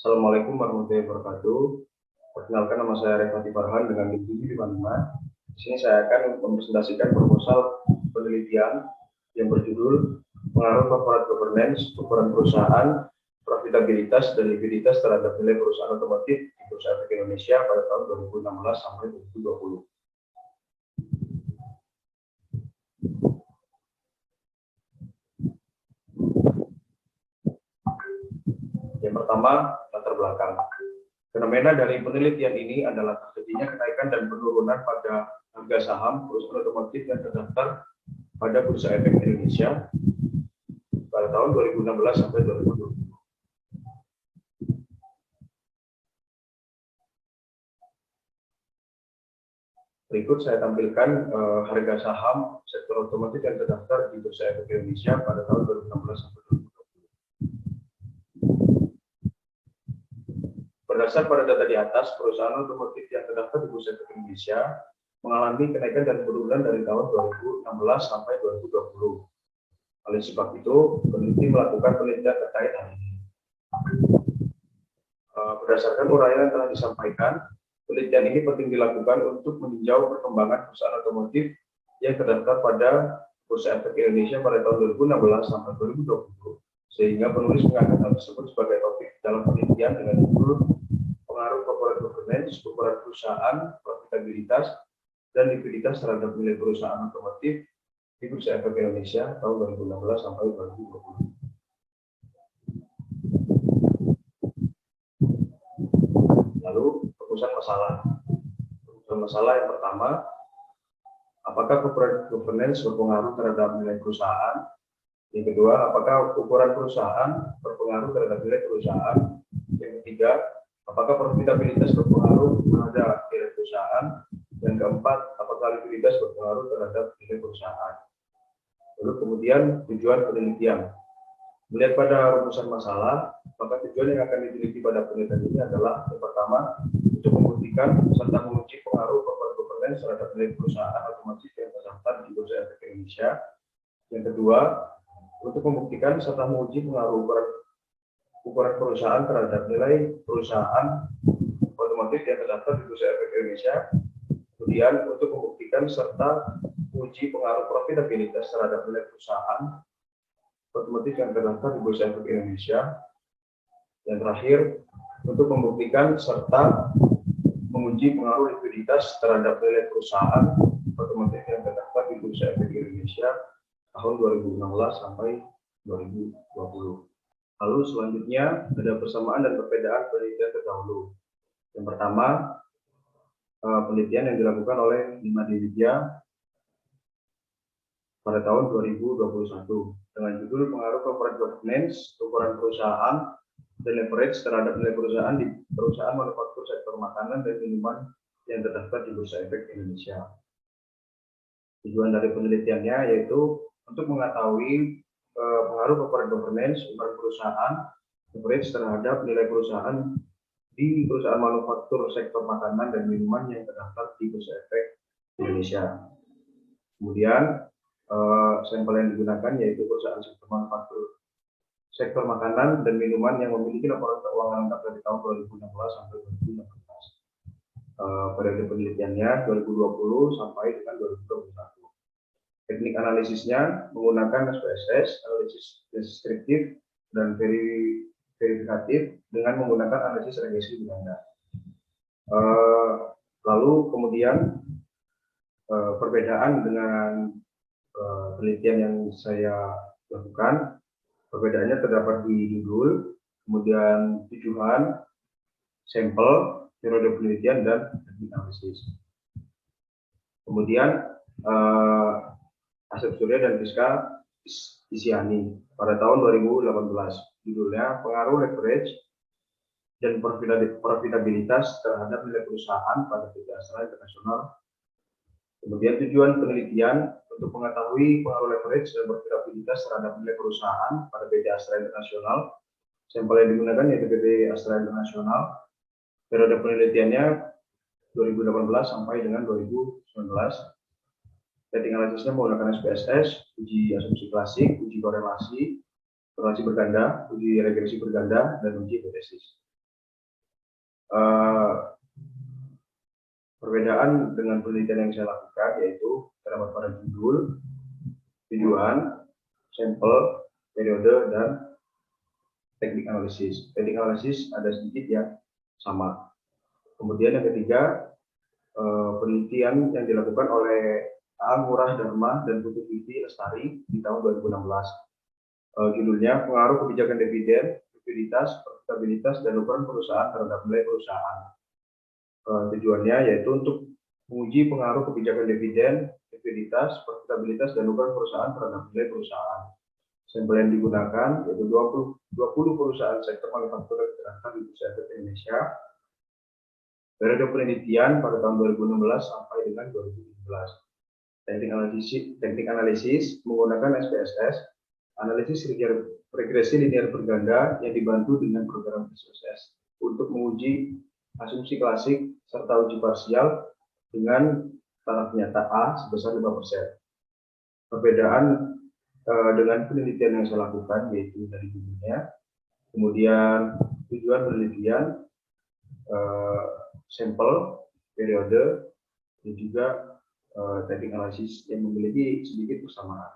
Assalamualaikum warahmatullahi wabarakatuh. Perkenalkan, nama saya Refati Farhan dengan NIM 755. Di sini saya akan mempresentasikan proposal penelitian yang berjudul Pengaruh Corporate Governance, Ukuran Perusahaan, Profitabilitas, dan Likuiditas terhadap nilai perusahaan otomotif di Bursa Efek Indonesia pada tahun 2016 sampai 2020. Yang pertama, latar belakang. Fenomena dari penelitian ini adalah terjadinya kenaikan dan penurunan pada harga saham perusahaan otomotif yang terdaftar pada Bursa Efek Indonesia pada tahun 2016 sampai 2020. Berikut saya tampilkan harga saham sektor otomotif yang terdaftar di Bursa Efek Indonesia pada tahun 2016 sampai 2020. Berdasar pada data di atas, perusahaan otomotif yang terdaftar di Bursa Efek Indonesia mengalami kenaikan dan penurunan dari tahun 2016 sampai 2020. Oleh sebab itu, peneliti melakukan penelitian terkait hal ini. Berdasarkan uraian yang telah disampaikan, penelitian ini penting dilakukan untuk meninjau perkembangan perusahaan otomotif yang terdaftar pada Bursa Efek Indonesia pada tahun 2016 sampai 2020, sehingga penulis mengangkat hal tersebut sebagai topik dalam penelitian dengan judul Pengaruh Corporate Governance, Ukuran Perusahaan, Profitabilitas, dan Likuiditas terhadap nilai perusahaan otomotif di Bursa Efek Indonesia tahun 2016 sampai 2020. Lalu, rumusan masalah. Rumusan masalah yang pertama, apakah corporate governance berpengaruh terhadap nilai perusahaan? Yang kedua, apakah ukuran perusahaan berpengaruh terhadap nilai perusahaan? Yang ketiga, apakah profitabilitas berpengaruh terhadap nilai perusahaan? Yang keempat, apakah likuiditas berpengaruh terhadap nilai perusahaan? Lalu kemudian tujuan penelitian. Melihat pada rumusan masalah, maka tujuan yang akan diteliti pada penelitian ini adalah yang pertama, untuk membuktikan serta menguji pengaruh corporate governance terhadap nilai perusahaan otomotif yang terdaftar di Bursa Efek Indonesia. Yang kedua, untuk membuktikan serta menguji pengaruh ukuran perusahaan terhadap nilai perusahaan otomotif yang terdaftar di Bursa Efek Indonesia. Kemudian untuk membuktikan serta menguji pengaruh profitabilitas terhadap nilai perusahaan otomotif yang terdaftar di Bursa Efek Indonesia. Yang terakhir, untuk membuktikan serta menguji pengaruh likuiditas terhadap nilai perusahaan otomotif yang terdaftar di Bursa Efek Indonesia tahun 2016 sampai 2020. Lalu selanjutnya ada persamaan dan perbedaan penelitian terdahulu. Yang pertama, penelitian yang dilakukan oleh Lima Widya pada tahun 2021 dengan judul Pengaruh Corporate Governance, Ukuran Perusahaan, dan Leverage terhadap nilai perusahaan di perusahaan manufaktur sektor makanan dan minuman yang terdaftar di Bursa Efek Indonesia. Tujuan dari penelitiannya yaitu untuk mengetahui pengaruh corporate governance, ukuran perusahaan, leverage terhadap nilai perusahaan di perusahaan manufaktur sektor makanan dan minuman yang terdaftar di Bursa Efek Indonesia. Kemudian sampel yang digunakan yaitu perusahaan sektor manufaktur sektor makanan dan minuman yang memiliki laporan keuangan lengkap dari tahun 2016 sampai 2018. Periode penelitiannya 2020 sampai dengan 2021. Teknik analisisnya menggunakan SPSS, analisis deskriptif, dan verifikatif dengan menggunakan analisis regresi ganda. Lalu kemudian perbedaan dengan penelitian yang saya lakukan, perbedaannya terdapat di judul, kemudian tujuan, sampel, periode penelitian, dan teknik analisis. Kemudian Asep Surya dan Rizka Isiani pada tahun 2018. Judulnya Pengaruh Leverage dan Profitabilitas terhadap nilai perusahaan pada PT Astra International. Kemudian tujuan penelitian untuk mengetahui pengaruh leverage dan profitabilitas terhadap nilai perusahaan pada PT Astra International. Sampel yang digunakan yaitu PT Astra International. Periode penelitiannya 2018 sampai dengan 2019. Teknik analisisnya menggunakan SPSS, uji asumsi klasik, uji korelasi berganda, uji regresi berganda, dan uji hipotesis. Perbedaan dengan penelitian yang saya lakukan yaitu terdapat pada judul, tujuan, sampel, periode, dan teknik analisis. Teknik analisis ada sedikit yang sama. Kemudian yang ketiga, penelitian yang dilakukan oleh A. Ngurah Dharma dan Putu Vivi Lestari di tahun 2016. Judulnya pengaruh kebijakan dividen, likuiditas, profitabilitas, dan ukuran perusahaan terhadap nilai perusahaan. Tujuannya yaitu untuk menguji pengaruh kebijakan dividen, likuiditas, profitabilitas, dan ukuran perusahaan terhadap nilai perusahaan. Sampel yang digunakan yaitu 20 perusahaan sektor manufaktur dan terakhir di Bursa Efek Indonesia. Periode penelitian pada tahun 2016 sampai dengan 2017. Teknik analisis menggunakan SPSS, analisis regresi linear berganda yang dibantu dengan program SPSS untuk menguji asumsi klasik serta uji parsial dengan taraf nyata A sebesar 5%. Perbedaan dengan penelitian yang saya lakukan yaitu dari judulnya, kemudian tujuan penelitian, sampel, periode, dan juga teknik analisis yang memiliki sedikit persamaan.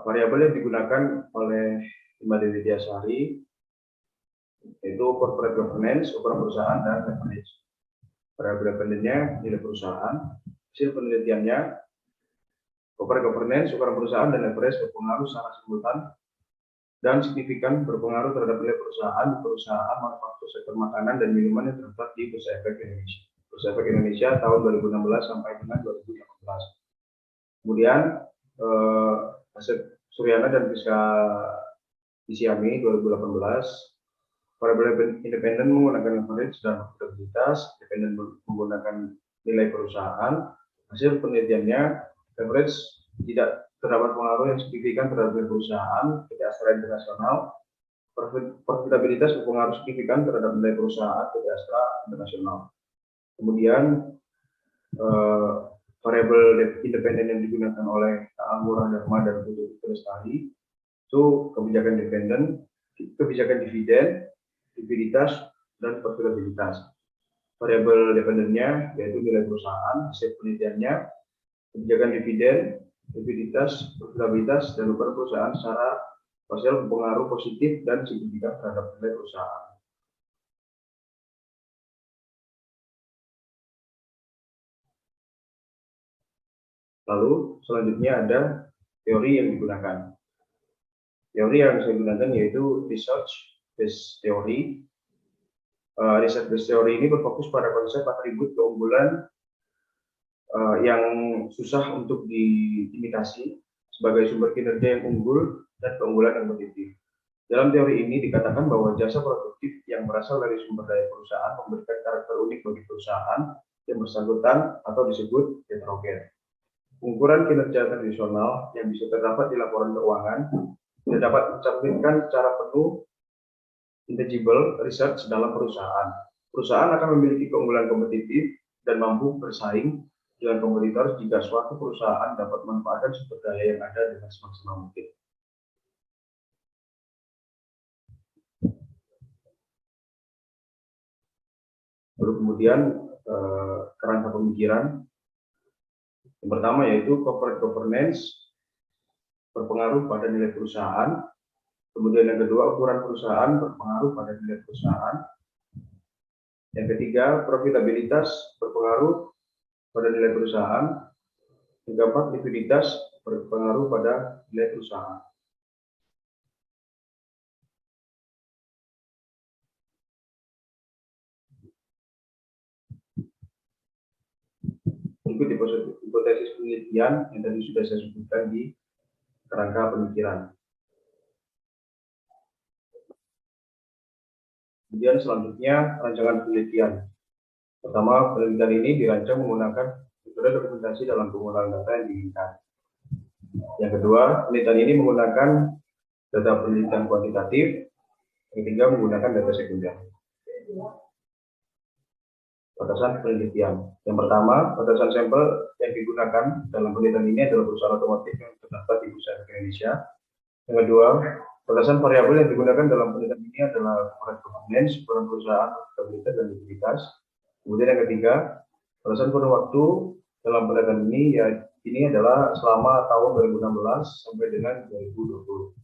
Variabel yang digunakan oleh Imade Widyasari yaitu corporate governance, ukuran perusahaan, dan leverage. Variabel dependennya nilai perusahaan. Hasil penelitiannya, corporate governance, ukuran perusahaan, dan leverage berpengaruh secara simultan dan signifikan berpengaruh terhadap nilai perusahaan manufaktur sektor makanan dan minuman yang terdapat di Bursa Efek Indonesia. Bursa Efek Indonesia tahun 2016 sampai dengan 2018. Kemudian Asep Suryana dan Rizka Isyami 2018. Variabel independen menggunakan leverage dan profitabilitas, independen menggunakan nilai perusahaan. Hasil penelitiannya, leverage tidak terdapat pengaruh yang signifikan terhadap nilai perusahaan, PT Astra Internasional. Profitabilitas berpengaruh signifikan terhadap nilai perusahaan, PT Astra Internasional. Kemudian variabel independen yang digunakan oleh A. Ngurah Dharma dan Putu Vivi Lestari itu kebijakan dividen, likuiditas, dan profitabilitas. Variabel dependennya yaitu nilai perusahaan, hasil penelitiannya, kebijakan dividen, likuiditas, profitabilitas, dan ukuran perusahaan secara parsial berpengaruh positif dan signifikan terhadap nilai perusahaan. Lalu selanjutnya ada teori yang digunakan. Teori yang saya gunakan yaitu research based theory. Research based theory ini berfokus pada konsep atribut keunggulan yang susah untuk diimitasi sebagai sumber kinerja yang unggul dan keunggulan yang positif. Dalam teori ini dikatakan bahwa jasa produktif yang berasal dari sumber daya perusahaan memberikan karakter unik bagi perusahaan yang bersangkutan atau disebut heterogen. Ukuran kinerja tradisional yang bisa terdapat di laporan keuangan tidak dapat mencerminkan secara penuh intangible research dalam perusahaan. Perusahaan akan memiliki keunggulan kompetitif dan mampu bersaing dengan kompetitor jika suatu perusahaan dapat memanfaatkan sumber daya yang ada dengan semaksimal mungkin. Lalu kemudian kerangka pemikiran. Yang pertama yaitu corporate governance berpengaruh pada nilai perusahaan. Kemudian yang kedua, ukuran perusahaan berpengaruh pada nilai perusahaan. Yang ketiga, profitabilitas berpengaruh pada nilai perusahaan. Yang keempat, likuiditas berpengaruh pada nilai perusahaan. Ikut hipotesis penelitian yang tadi sudah saya sebutkan di kerangka pemikiran. Kemudian selanjutnya rancangan penelitian. Pertama, penelitian ini dirancang menggunakan metode dokumentasi dalam pengolahan data yang diinginkan. Yang kedua, penelitian ini menggunakan data penelitian kuantitatif. Yang ketiga, menggunakan data sekunder. Batasan penelitian. Yang pertama, batasan sampel yang digunakan dalam penelitian ini adalah perusahaan otomotif yang terdaftar di Bursa Efek Indonesia. Yang kedua, batasan variabel yang digunakan dalam penelitian ini adalah corporate governance, ukuran perusahaan, stabilitas, dan likuiditas. Kemudian yang ketiga, batasan kurun waktu dalam penelitian ini adalah selama tahun 2016 sampai dengan 2020.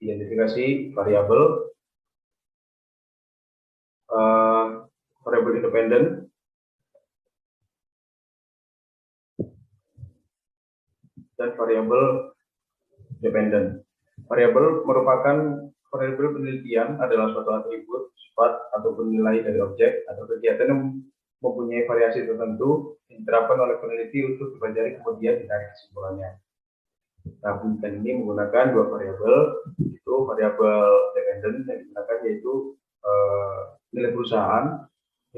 Identifikasi variabel, variabel independen, dan variabel dependen. Variabel merupakan variabel penelitian adalah suatu atribut, sifat, ataupun nilai dari objek atau kegiatan yang mempunyai variasi tertentu yang diterapkan oleh peneliti untuk dipelajari kemudian ditarik kesimpulannya. Nah, penelitian ini menggunakan dua variabel, itu variabel dependen yang digunakan yaitu nilai perusahaan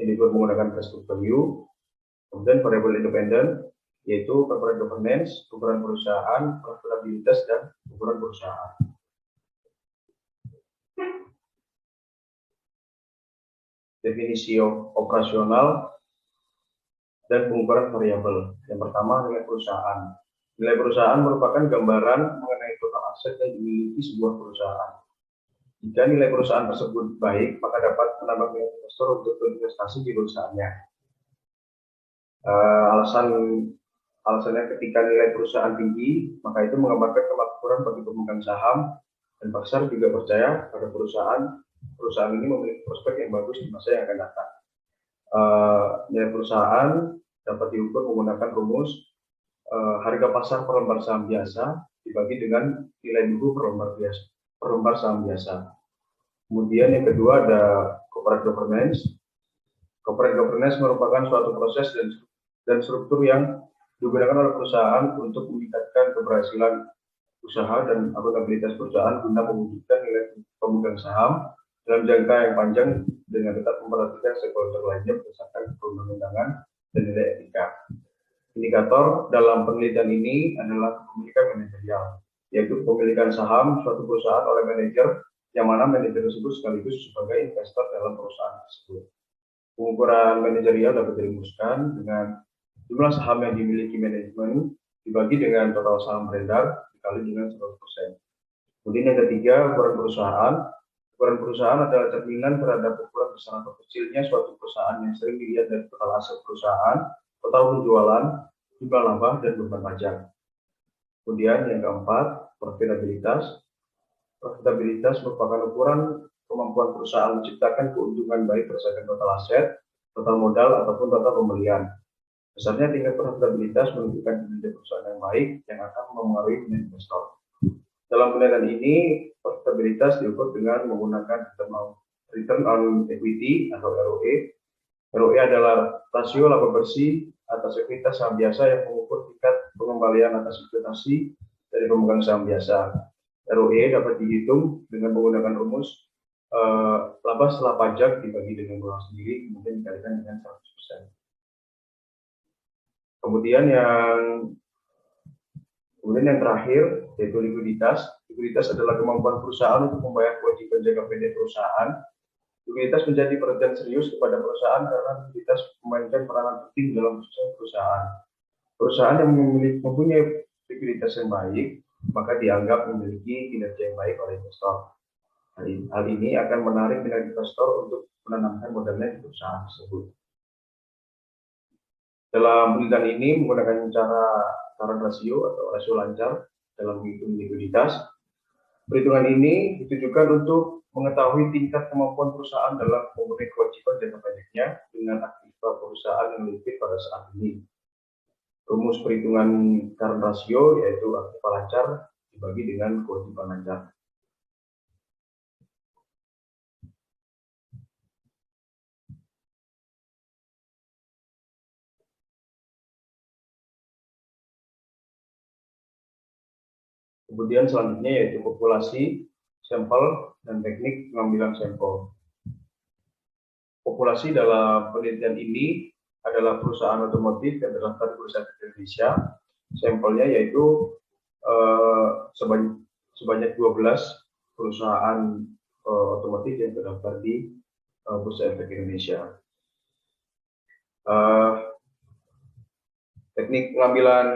yang diukur menggunakan present value, kemudian variabel independen yaitu corporate governance, ukuran perusahaan, profitabilitas, dan ukuran perusahaan. Definisi operasional dan pengukuran variabel. Yang pertama, nilai perusahaan. Nilai perusahaan merupakan gambaran mengenai total aset yang dimiliki sebuah perusahaan. Jika nilai perusahaan tersebut baik, maka dapat menambah minat investor untuk berinvestasi di perusahaannya. Alasannya ketika nilai perusahaan tinggi, maka itu menggambarkan kemakmuran bagi pemegang saham, dan pasar juga percaya pada perusahaan ini memiliki prospek yang bagus di masa yang akan datang. Nilai perusahaan dapat diukur menggunakan rumus harga pasar per lembar saham biasa dibagi dengan nilai buku per lembar saham biasa. Kemudian yang kedua ada corporate governance. Corporate governance merupakan suatu proses dan struktur yang digunakan oleh perusahaan untuk meningkatkan keberhasilan usaha dan akuntabilitas perusahaan guna mewujudkan nilai pemegang saham dalam jangka yang panjang dengan tetap memperhatikan stakeholder lainnya berdasarkan perundang-undangan dan nilai etika. Indikator dalam penelitian ini adalah kepemilikan manajerial, yaitu kepemilikan saham suatu perusahaan oleh manajer yang mana manajer tersebut sekaligus sebagai investor dalam perusahaan tersebut. Pengukuran manajerial dapat dirumuskan dengan jumlah saham yang dimiliki manajemen dibagi dengan total saham beredar dikali dengan 100%. Kemudian yang ketiga, ukuran perusahaan. Ukuran perusahaan adalah cerminan terhadap ukuran besar atau kecilnya suatu perusahaan yang sering dilihat dari total aset perusahaan, total penjualan, jumlah laba, dan beban pajak. Kemudian yang keempat, profitabilitas. Profitabilitas merupakan ukuran kemampuan perusahaan menciptakan keuntungan baik berdasarkan total aset, total modal, ataupun total pembelian. Besarnya tingkat profitabilitas menunjukkan kinerja perusahaan yang baik yang akan mempengaruhi minat investor. Dalam penelitian ini, profitabilitas diukur dengan menggunakan return on equity atau ROE. ROE adalah rasio laba bersih atas ekuitas saham biasa yang mengukur tingkat pengembalian atas investasi dari pemegang saham biasa. ROE dapat dihitung dengan menggunakan rumus laba setelah pajak dibagi dengan uang sendiri kemudian dikalikan dengan 100%. Kemudian yang terakhir yaitu likuiditas. Likuiditas adalah kemampuan perusahaan untuk membayar kewajiban jangka pendek perusahaan. Likuiditas menjadi perhatian serius kepada perusahaan karena likuiditas memainkan peranan penting dalam sukses perusahaan. Perusahaan yang mempunyai likuiditas yang baik, maka dianggap memiliki kinerja yang baik oleh investor. Hal ini akan menarik minat investor untuk menanamkan modalnya di perusahaan tersebut. Dalam penelitian ini menggunakan cara current ratio atau rasio lancar dalam menghitung likuiditas. Perhitungan ini ditujukan untuk mengetahui tingkat kemampuan perusahaan dalam memenuhi kewajiban jangka pendeknya dengan aktiva perusahaan yang liquid pada saat ini. Rumus perhitungan current ratio yaitu aktiva lancar dibagi dengan kewajiban lancar. Kemudian selanjutnya yaitu populasi, sampel, dan teknik pengambilan sampel. Populasi dalam penelitian ini adalah perusahaan otomotif yang terdaftar di Bursa Efek Indonesia. Sampelnya yaitu sebanyak 12 perusahaan otomotif yang terdaftar di Bursa Efek Indonesia. Teknik pengambilan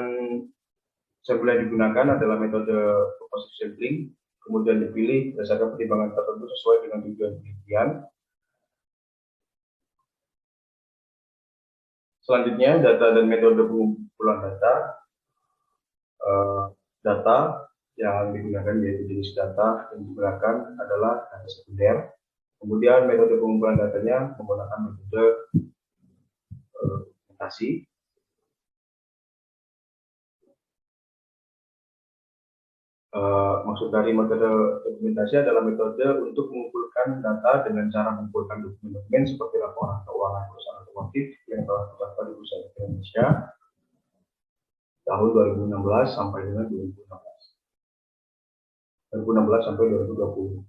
sampel yang digunakan adalah metode composite sampling, kemudian dipilih berdasarkan pertimbangan tertentu sesuai dengan tujuan penelitian. Selanjutnya, data dan metode pengumpulan data. Data yang digunakan yaitu jenis data yang digunakan adalah data sekunder. Kemudian metode pengumpulan datanya menggunakan metode dokumentasi. Maksud dari metode dokumentasi adalah metode untuk mengumpulkan data dengan cara mengumpulkan dokumen-dokumen seperti laporan keuangan perusahaan otomotif yang telah terdaftar di Bursa Efek Indonesia tahun 2016 sampai dengan 2016 sampai 2020.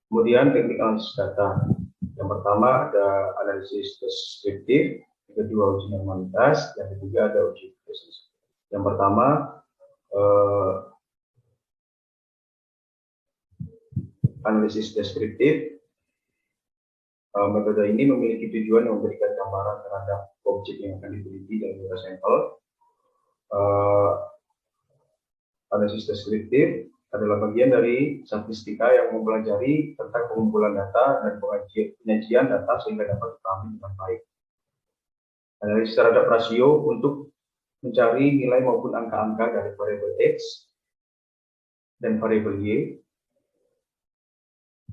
Kemudian teknik analisis data. Yang pertama ada analisis deskriptif, yang kedua uji normalitas, yang ketiga ada uji hipotesis. Yang pertama analisis deskriptif. Metode ini memiliki tujuan yang memberikan gambaran terhadap objek yang akan diteliti dan data sampel. Analisis deskriptif adalah bagian dari statistika yang mempelajari tentang pengumpulan data dan penyajian data sehingga dapat dipahami dengan baik. Analisis terhadap rasio untuk mencari nilai maupun angka-angka dari variabel X dan variabel Y.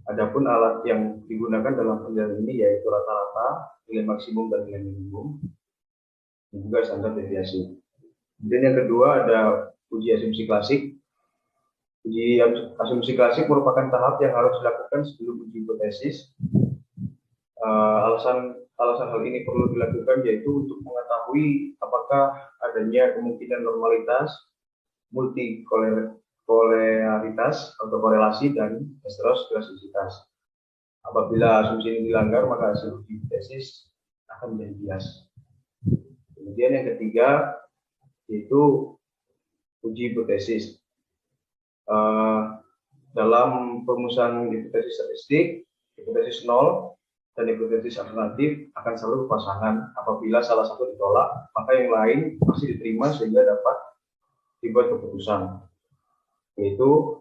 Adapun alat yang digunakan dalam penilaian ini yaitu rata-rata, nilai maksimum dan nilai minimum, dan juga standar deviasi. Kemudian yang kedua ada uji asumsi klasik. Uji asumsi klasik merupakan tahap yang harus dilakukan sebelum uji hipotesis. Alasan hal ini perlu dilakukan yaitu untuk mengetahui apakah adanya kemungkinan normalitas, multikolerialitas atau korelasi, dan heteroscedastisitas. Apabila asumsi ini dilanggar, maka hasil uji hipotesis akan menjadi bias. Kemudian yang ketiga yaitu uji hipotesis. Dalam perumusan hipotesis statistik, hipotesis nol dan hipotesis alternatif akan selalu berpasangan. Apabila salah satu ditolak, maka yang lain pasti diterima sehingga dapat dibuat keputusan. Yaitu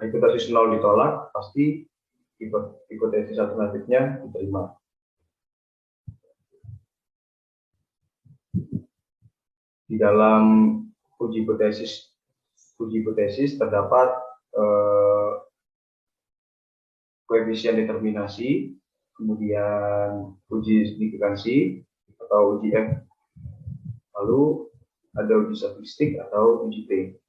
hipotesis nol ditolak, pasti hipotesis alternatifnya diterima. Di dalam uji hipotesis terdapat koefisien determinasi, kemudian uji signifikansi atau uji F, lalu ada uji statistik atau uji T.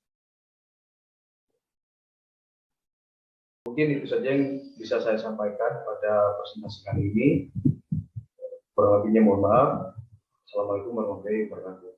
Mungkin itu saja yang bisa saya sampaikan pada presentasi kali ini. Kurang lebihnya mohon maaf. Assalamualaikum warahmatullahi wabarakatuh.